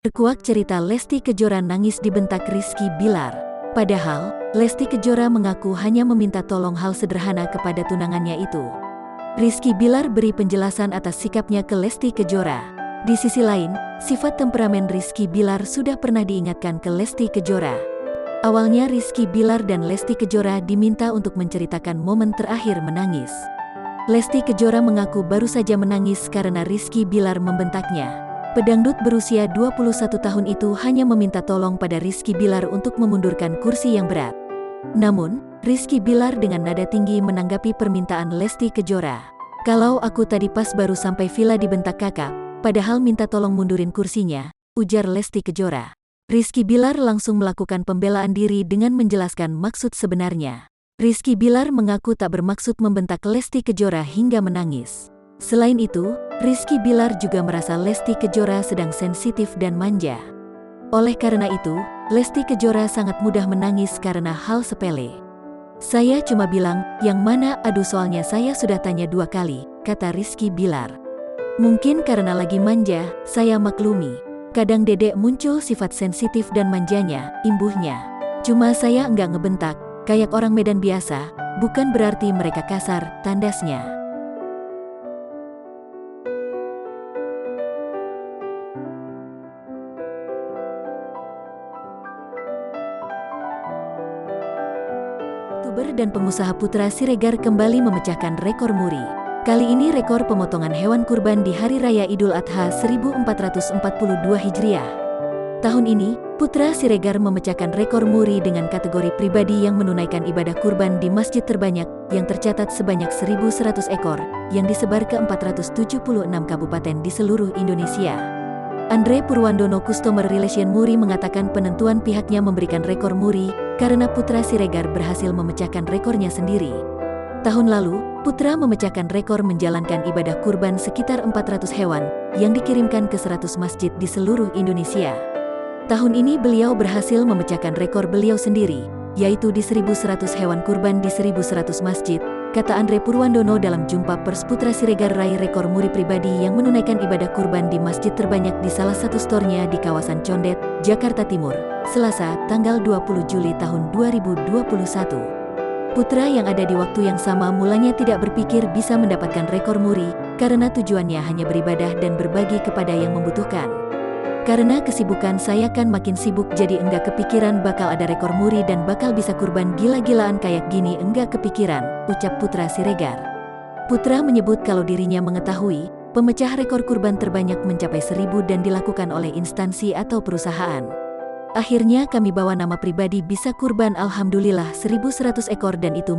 Terkuak cerita Lesti Kejora nangis dibentak Rizky Billar. Padahal, Lesti Kejora mengaku hanya meminta tolong hal sederhana kepada tunangannya itu. Rizky Billar beri penjelasan atas sikapnya ke Lesti Kejora. Di sisi lain, sifat temperamen Rizky Billar sudah pernah diingatkan ke Lesti Kejora. Awalnya Rizky Billar dan Lesti Kejora diminta untuk menceritakan momen terakhir menangis. Lesti Kejora mengaku baru saja menangis karena Rizky Billar membentaknya. Pedangdut berusia 21 tahun itu hanya meminta tolong pada Rizky Billar untuk memundurkan kursi yang berat. Namun, Rizky Billar dengan nada tinggi menanggapi permintaan Lesti Kejora. "Kalau aku tadi pas baru sampai villa dibentak kakak, padahal minta tolong mundurin kursinya," ujar Lesti Kejora. Rizky Billar langsung melakukan pembelaan diri dengan menjelaskan maksud sebenarnya. Rizky Billar mengaku tak bermaksud membentak Lesti Kejora hingga menangis. Selain itu, Rizky Billar juga merasa Lesti Kejora sedang sensitif dan manja. Oleh karena itu, Lesti Kejora sangat mudah menangis karena hal sepele. "Saya cuma bilang, yang mana aduh soalnya saya sudah tanya 2 kali, kata Rizky Billar. "Mungkin karena lagi manja, saya maklumi. Kadang dedek muncul sifat sensitif dan manjanya," imbuhnya. "Cuma saya enggak ngebentak, kayak orang Medan biasa, bukan berarti mereka kasar," tandasnya. YouTuber dan pengusaha Putra Siregar kembali memecahkan rekor muri. Kali ini rekor pemotongan hewan kurban di Hari Raya Idul Adha 1442 Hijriah. Tahun ini, Putra Siregar memecahkan rekor muri dengan kategori pribadi yang menunaikan ibadah kurban di masjid terbanyak, yang tercatat sebanyak 1.100 ekor, yang disebar ke 476 kabupaten di seluruh Indonesia. Andre Purwandono Customer Relation Muri mengatakan penentuan pihaknya memberikan rekor muri karena Putra Siregar berhasil memecahkan rekornya sendiri. Tahun lalu, Putra memecahkan rekor menjalankan ibadah kurban sekitar 400 hewan yang dikirimkan ke 100 masjid di seluruh Indonesia. Tahun ini beliau berhasil memecahkan rekor beliau sendiri, yaitu di 1.100 hewan kurban di 1.100 masjid, kata Andre Purwandono dalam jumpa pers. Putra Siregar raih rekor muri pribadi yang menunaikan ibadah kurban di masjid terbanyak di salah satu storenya di kawasan Condet, Jakarta Timur, Selasa, tanggal 20 Juli tahun 2021. Putra yang ada di waktu yang sama mulanya tidak berpikir bisa mendapatkan rekor muri, karena tujuannya hanya beribadah dan berbagi kepada yang membutuhkan. "Karena kesibukan saya kan makin sibuk jadi enggak kepikiran bakal ada rekor muri dan bakal bisa kurban gila-gilaan kayak gini, enggak kepikiran," ucap Putra Siregar. Putra menyebut kalau dirinya mengetahui, pemecah rekor kurban terbanyak mencapai 1.000 dan dilakukan oleh instansi atau perusahaan. "Akhirnya kami bawa nama pribadi bisa kurban alhamdulillah 1.100 ekor dan itu